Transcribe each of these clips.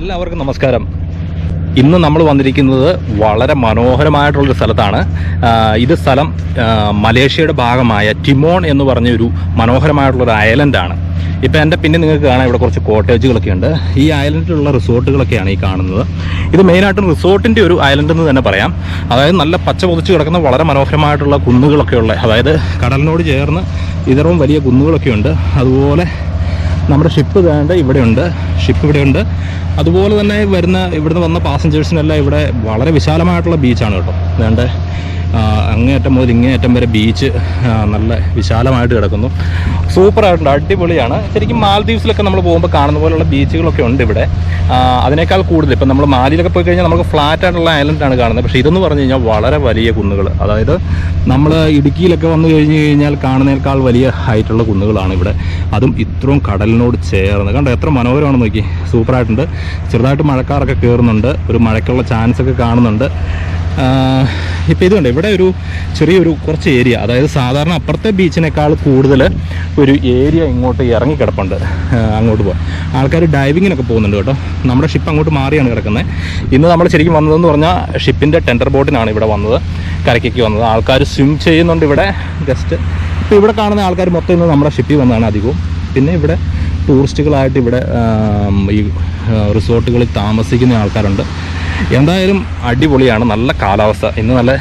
എല്ലാവർക്കും നമസ്കാരം. ഇന്ന് നമ്മൾ വന്നിരിക്കുന്നത് വളരെ മനോഹരമായിട്ടുള്ളൊരു സ്ഥലത്താണ്. ഇത് സ്ഥലം മലേഷ്യയുടെ ഭാഗമായ ടിമോൺ എന്ന് പറഞ്ഞൊരു മനോഹരമായിട്ടുള്ളൊരു ഐലൻഡാണ്. ഇപ്പോൾ എൻ്റെ പിന്നെ നിങ്ങൾക്ക് കാണാം, ഇവിടെ കുറച്ച് കോട്ടേജുകളൊക്കെ ഉണ്ട്. ഈ ഐലൻഡിലുള്ള റിസോർട്ടുകളൊക്കെയാണ് ഈ കാണുന്നത്. ഇത് മെയിനായിട്ടും റിസോർട്ടിൻ്റെ ഒരു ഐലൻഡ് എന്ന് തന്നെ പറയാം. അതായത് നല്ല പച്ച പൊതിച്ച് കിടക്കുന്ന വളരെ മനോഹരമായിട്ടുള്ള കുന്നുകളൊക്കെ ഉള്ള, അതായത് കടലിനോട് ചേർന്ന് ഇതറും വലിയ കുന്നുകളൊക്കെ ഉണ്ട്. അതുപോലെ നമ്മുടെ ഷിപ്പ് വേണ്ട ഇവിടെയുണ്ട്, ഇവിടെയുണ്ട്. അതുപോലെ തന്നെ ഇവിടുന്ന് വന്ന പാസഞ്ചേഴ്സിനെല്ലാം ഇവിടെ വളരെ വിശാലമായിട്ടുള്ള ബീച്ചാണ് കേട്ടോ. വേണ്ട അങ്ങേയറ്റം മുതൽ ഇങ്ങേയറ്റം വരെ ബീച്ച് നല്ല വിശാലമായിട്ട് കിടക്കുന്നു. സൂപ്പറായിട്ടുണ്ട്, അടിപൊളിയാണ്. ശരിക്കും മാൽദീവ്സിലൊക്കെ നമ്മൾ പോകുമ്പോൾ കാണുന്ന പോലുള്ള ബീച്ചുകളൊക്കെ ഉണ്ട് ഇവിടെ. അതിനേക്കാൾ കൂടുതൽ ഇപ്പം നമ്മൾ മാലിയിലൊക്കെ പോയി കഴിഞ്ഞാൽ നമുക്ക് ഫ്ലാറ്റ് ആയിട്ടുള്ള ഐലൻഡാണ് കാണുന്നത്. പക്ഷേ ഇതെന്ന് പറഞ്ഞു കഴിഞ്ഞാൽ വളരെ വലിയ കുന്നുകൾ, അതായത് നമ്മൾ ഇടുക്കിയിലൊക്കെ വന്നു കഴിഞ്ഞ് കഴിഞ്ഞാൽ കാണുന്നതിനേക്കാൾ വലിയ ഹൈറ്റുള്ള കുന്നുകളാണ് ഇവിടെ. അതും ഇത്രയും കടലിനോട് ചേർന്ന് കണ്ടോ, എത്ര മനോഹരമാണെന്ന് നോക്കി. സൂപ്പറായിട്ടുണ്ട്. ചെറുതായിട്ട് മഴക്കാറൊക്കെ കയറുന്നുണ്ട്, ഒരു മഴയ്ക്കുള്ള ചാൻസ് ഒക്കെ കാണുന്നുണ്ട്. ഇപ്പോൾ ഇതുണ്ട്, ഇവിടെ ഒരു ചെറിയൊരു കുറച്ച് ഏരിയ, അതായത് സാധാരണ അപ്പുറത്തെ ബീച്ചിനേക്കാൾ കൂടുതൽ ഒരു ഏരിയ ഇങ്ങോട്ട് ഇറങ്ങിക്കിടപ്പുണ്ട്. അങ്ങോട്ട് പോകാൻ ആൾക്കാർ ഡൈവിങ്ങിനൊക്കെ പോകുന്നുണ്ട് കേട്ടോ. നമ്മുടെ ഷിപ്പ് അങ്ങോട്ട് മാറിയാണ് കിടക്കുന്നത്. ഇന്ന് നമ്മൾ ശരിക്കും വന്നതെന്ന് പറഞ്ഞാൽ ഷിപ്പിൻ്റെ ടെൻഡർ ബോട്ടിനാണ് ഇവിടെ വന്നത്, കരയ്ക്കേക്ക് വന്നത്. ആൾക്കാർ സ്വിം ചെയ്യുന്നുണ്ട് ഇവിടെ ജസ്റ്റ്. ഇപ്പോൾ ഇവിടെ കാണുന്ന ആൾക്കാർ മൊത്തം ഇന്ന് നമ്മുടെ ഷിപ്പിൽ വന്നതാണ് അധികവും. പിന്നെ ഇവിടെ ടൂറിസ്റ്റുകളായിട്ട് ഇവിടെ ഈ റിസോർട്ടുകളിൽ താമസിക്കുന്ന ആൾക്കാരുണ്ട്. എന്തായാലും അടിപൊളിയാണ്, നല്ല കാലാവസ്ഥ. ഇന്ന് നല്ല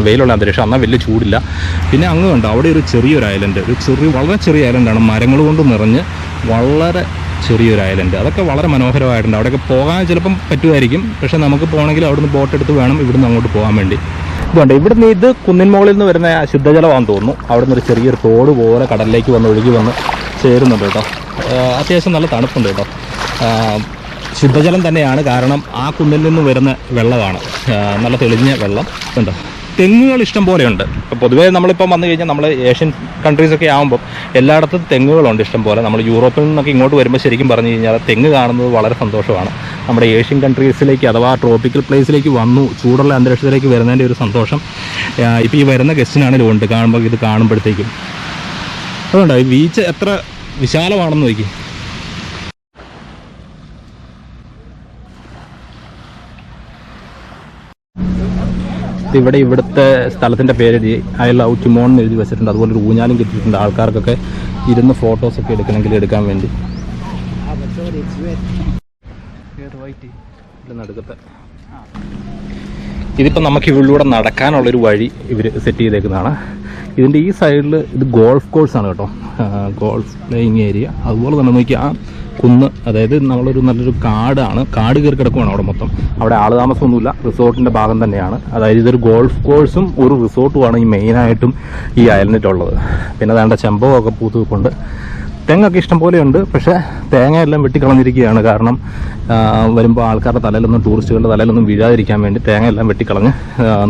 വെയിലുള്ള അന്തരീക്ഷം, എന്നാൽ വലിയ ചൂടില്ല. പിന്നെ അങ്ങ് കണ്ടോ, അവിടെ ഒരു ചെറിയൊരു ഐലൻഡ്, വളരെ ചെറിയ ഐലൻഡാണ്, മരങ്ങൾ കൊണ്ട് നിറഞ്ഞ് വളരെ ചെറിയൊരു ഐലൻഡ്. അതൊക്കെ വളരെ മനോഹരമായിട്ടുണ്ട്. അവിടെയൊക്കെ പോകാൻ ചിലപ്പം പറ്റുമായിരിക്കും, പക്ഷേ നമുക്ക് പോകണമെങ്കിൽ അവിടുന്ന് ബോട്ട് എടുത്ത് വേണം ഇവിടുന്ന് അങ്ങോട്ട് പോകാൻ വേണ്ടി. ഇതുണ്ട്, ഇവിടുന്ന് ഇത് കുന്നിൻ മുകളിൽ നിന്ന് വരുന്ന ശുദ്ധജലമാണെന്ന് തോന്നുന്നു. അവിടുന്ന് ഒരു ചെറിയൊരു തോട് പോലെ കടലിലേക്ക് ഒഴുകി വന്ന് ചേരുന്നുണ്ട് കേട്ടോ. അത്യാവശ്യം നല്ല തണുപ്പുണ്ട് കേട്ടോ. ശുദ്ധജലം തന്നെയാണ്, കാരണം ആ കുന്നിൽ നിന്ന് വരുന്ന വെള്ളമാണ്, നല്ല തെളിഞ്ഞ വെള്ളം ഉണ്ട്. തെങ്ങുകൾ ഇഷ്ടം പോലെയുണ്ട്. ഇപ്പോൾ പൊതുവേ നമ്മളിപ്പം വന്നു കഴിഞ്ഞാൽ നമ്മൾ ഏഷ്യൻ കൺട്രീസൊക്കെ ആകുമ്പോൾ എല്ലായിടത്തും തെങ്ങുകളുണ്ട് ഇഷ്ടം പോലെ. നമ്മൾ യൂറോപ്പിൽ നിന്നൊക്കെ ഇങ്ങോട്ട് വരുമ്പോൾ ശരിക്കും പറഞ്ഞു കഴിഞ്ഞാൽ തെങ്ങ് കാണുന്നത് വളരെ സന്തോഷമാണ്. നമ്മുടെ ഏഷ്യൻ കൺട്രീസിലേക്ക് അഥവാ ട്രോപ്പിക്കൽ പ്ലേസിലേക്ക് വന്നു ചൂടുള്ള അന്തരീക്ഷത്തിലേക്ക് വരുന്നതിൻ്റെ ഒരു സന്തോഷം ഇപ്പോൾ ഈ വരുന്ന ഗസ്റ്റിനാണെങ്കിലും ഉണ്ട്. ഇത് കാണുമ്പോഴത്തേക്കും അതുകൊണ്ട് ഈ ബീച്ച് എത്ര വിശാലമാണെന്ന് നോക്കി. ഇവിടുത്തെ സ്ഥലത്തിൻ്റെ പേര് ഐ ലവ് ടിമോൺ എന്ന് എഴുതി വെച്ചിട്ടുണ്ട്. അതുപോലെ ഒരു ഊഞ്ഞാലും കിട്ടിയിട്ടുണ്ട് ആൾക്കാർക്കൊക്കെ ഇരുന്ന് ഫോട്ടോസൊക്കെ എടുക്കണമെങ്കിൽ എടുക്കാൻ വേണ്ടി. ഇതിപ്പോൾ നമുക്ക് ഇവിടെയൂടെ നടക്കാനുള്ളൊരു വഴി ഇവർ സെറ്റ് ചെയ്തേക്കുന്നതാണ്. ഇതിൻ്റെ ഈ സൈഡിൽ ഇത് ഗോൾഫ് കോഴ്സാണ് കേട്ടോ, ഗോൾഫ് പ്ലേയിങ് ഏരിയ. അതുപോലെ തന്നെ നോക്കി ആ കുന്ന്, അതായത് നല്ലൊരു കാട് കയറി കിടക്കുവാണ് അവിടെ മൊത്തം. അവിടെ ആൾ താമസമൊന്നുമില്ല, റിസോർട്ടിൻ്റെ ഭാഗം തന്നെയാണ്. അതായത് ഇതൊരു ഗോൾഫ് കോഴ്സും ഒരു റിസോർട്ടുമാണ് ഈ മെയിനായിട്ടും ഈ ഐലൻഡിലുള്ളത്. പിന്നെ വേണ്ട ചെമ്പകമൊക്കെ പൂത്തുകൊണ്ട് തെങ്ങൊക്കെ ഇഷ്ടം പോലെയുണ്ട്. പക്ഷേ തേങ്ങയെല്ലാം വെട്ടിക്കളഞ്ഞിരിക്കുകയാണ്, കാരണം വരുമ്പോൾ ആൾക്കാരുടെ തലയിലൊന്നും, ടൂറിസ്റ്റുകളുടെ തലയിലൊന്നും വീഴാതിരിക്കാൻ വേണ്ടി തേങ്ങയെല്ലാം വെട്ടിക്കളഞ്ഞ്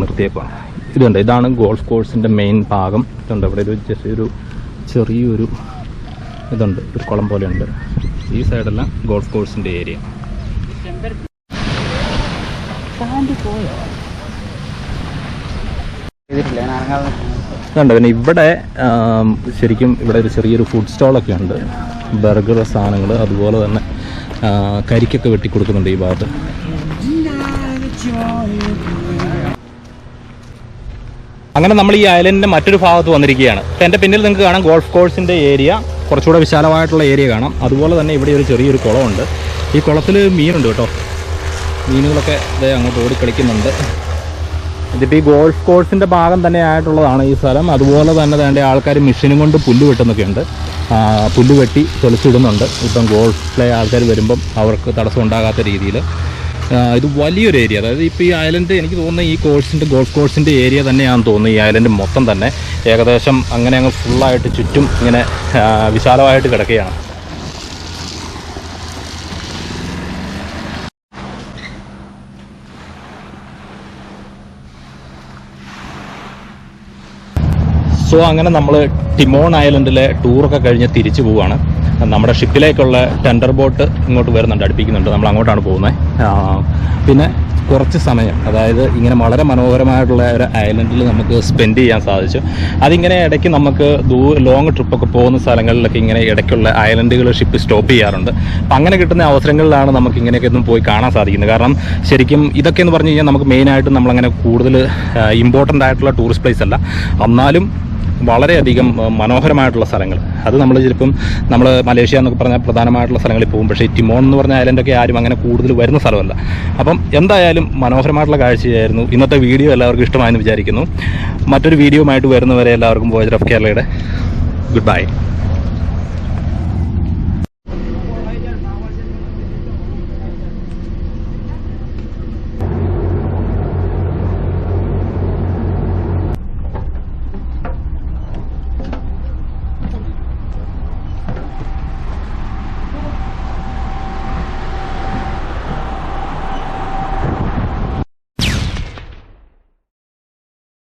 നിർത്തിയേക്കുവാണ്. ഇതുണ്ട്, ഇതാണ് ഗോൾഫ് കോഴ്സിൻ്റെ മെയിൻ ഭാഗം. ഇതുണ്ട്, ഇവിടെ ഒരു ചെറിയൊരു ഇതുണ്ട്, ഒരു കുളം പോലെയുണ്ട്. ഈ സൈഡെല്ലാം ഗോൾഫ് കോഴ്സിൻ്റെ ഏരിയ. ഇതുണ്ട്, പിന്നെ ഇവിടെ ശരിക്കും ഇവിടെ ഒരു ചെറിയൊരു ഫുഡ് സ്റ്റോളൊക്കെ ഉണ്ട്, ബർഗർ സാധനങ്ങൾ. അതുപോലെ തന്നെ കരിക്കൊക്കെ വെട്ടിക്കൊടുക്കുന്നുണ്ട് ഈ ഭാഗത്ത്. അങ്ങനെ നമ്മൾ ഈ ഐലൻഡിൻ്റെ മറ്റൊരു ഭാഗത്ത് വന്നിരിക്കുകയാണ്. അപ്പോൾ എൻ്റെ പിന്നിൽ നിങ്ങൾക്ക് കാണാം ഗോൾഫ് കോഴ്സിൻ്റെ ഏരിയ, കുറച്ചുകൂടെ വിശാലമായിട്ടുള്ള ഏരിയ കാണാം. അതുപോലെ തന്നെ ഇവിടെ ഒരു ചെറിയൊരു കുളമുണ്ട്. ഈ കുളത്തിൽ മീനുണ്ട് കേട്ടോ, മീനുകളൊക്കെ ഇതേ അങ്ങോട്ട് ഓടിക്കളിക്കുന്നുണ്ട്. ഇതിപ്പോൾ ഈ ഗോൾഫ് കോഴ്സിൻ്റെ ഭാഗം തന്നെ ആയിട്ടുള്ളതാണ് ഈ സ്ഥലം. അതുപോലെ തന്നെ വേണ്ട ആൾക്കാർ മെഷീനും കൊണ്ട് പുല്ല് വെട്ടുന്നൊക്കെ ഉണ്ട്, പുല്ല് വെട്ടി തെളിച്ചിടുന്നുണ്ട്. ഇപ്പം ഗോൾഫ് പ്ലേ ആൾക്കാർ വരുമ്പം അവർക്ക് തടസ്സം ഉണ്ടാകാത്ത രീതിയിൽ. ഇത് വലിയൊരു ഏരിയ, അതായത് ഇപ്പോൾ ഈ ഐലൻഡ് എനിക്ക് തോന്നുന്നത് ഈ ഗോൾഫ് കോഴ്സിൻ്റെ ഏരിയ തന്നെയാണെന്ന് തോന്നുന്നു. ഈ ഐലൻഡ് മൊത്തം തന്നെ ഏകദേശം അങ്ങനെ അങ്ങ് ഫുള്ളായിട്ട് ചുറ്റും ഇങ്ങനെ വിശാലമായിട്ട് കിടക്കുകയാണ്. സോ അങ്ങനെ നമ്മൾ ടിമോൺ ഐലൻഡിലെ ടൂറൊക്കെ കഴിഞ്ഞ് തിരിച്ചു പോവുകയാണ്. നമ്മുടെ ഷിപ്പിലേക്കുള്ള ടെൻഡർ ബോട്ട് ഇങ്ങോട്ട് വരുന്നുണ്ട്, അടുപ്പിക്കുന്നുണ്ട്. നമ്മൾ അങ്ങോട്ടാണ് പോകുന്നത്. പിന്നെ കുറച്ച് സമയം, അതായത് ഇങ്ങനെ വളരെ മനോഹരമായിട്ടുള്ള ഒരു ഐലൻഡിൽ നമുക്ക് സ്പെൻഡ് ചെയ്യാൻ സാധിച്ചു. അതിങ്ങനെ ഇടയ്ക്ക് നമുക്ക് ലോങ് ട്രിപ്പൊക്കെ പോകുന്ന സ്ഥലങ്ങളിലൊക്കെ ഇങ്ങനെ ഇടയ്ക്കുള്ള ഐലൻഡുകൾ ഷിപ്പ് സ്റ്റോപ്പ് ചെയ്യാറുണ്ട്. അപ്പം അങ്ങനെ കിട്ടുന്ന അവസരങ്ങളിലാണ് നമുക്ക് ഇങ്ങനെയൊക്കെ ഒന്നും പോയി കാണാൻ സാധിക്കുന്നത്. കാരണം ശരിക്കും ഇതൊക്കെ എന്ന് പറഞ്ഞു കഴിഞ്ഞാൽ നമുക്ക് മെയിനായിട്ട് നമ്മളങ്ങനെ കൂടുതൽ ഇമ്പോർട്ടൻ്റ് ആയിട്ടുള്ള ടൂറിസ്റ്റ് പ്ലേസ് അല്ല, എന്നാലും വളരെയധികം മനോഹരമായിട്ടുള്ള സ്ഥലങ്ങൾ. അത് നമ്മൾ ചിലപ്പം നമ്മൾ മലേഷ്യ എന്നൊക്കെ പറഞ്ഞാൽ പ്രധാനമായിട്ടുള്ള സ്ഥലങ്ങളിൽ പോകും, പക്ഷേ ടിമോൺ എന്ന് പറഞ്ഞ ഐലൻഡൊക്കെ ആരും അങ്ങനെ കൂടുതൽ വരുന്ന സ്ഥലമല്ല. അപ്പം എന്തായാലും മനോഹരമായിട്ടുള്ള കാഴ്ചയായിരുന്നു. ഇന്നത്തെ വീഡിയോ എല്ലാവർക്കും ഇഷ്ടമായെന്ന് വിചാരിക്കുന്നു. മറ്റൊരു വീഡിയോയുമായിട്ട് വരുന്നവരെ എല്ലാവർക്കും വോയേജർ ഓഫ് കേരളയുടെ ഗുഡ് ബൈ.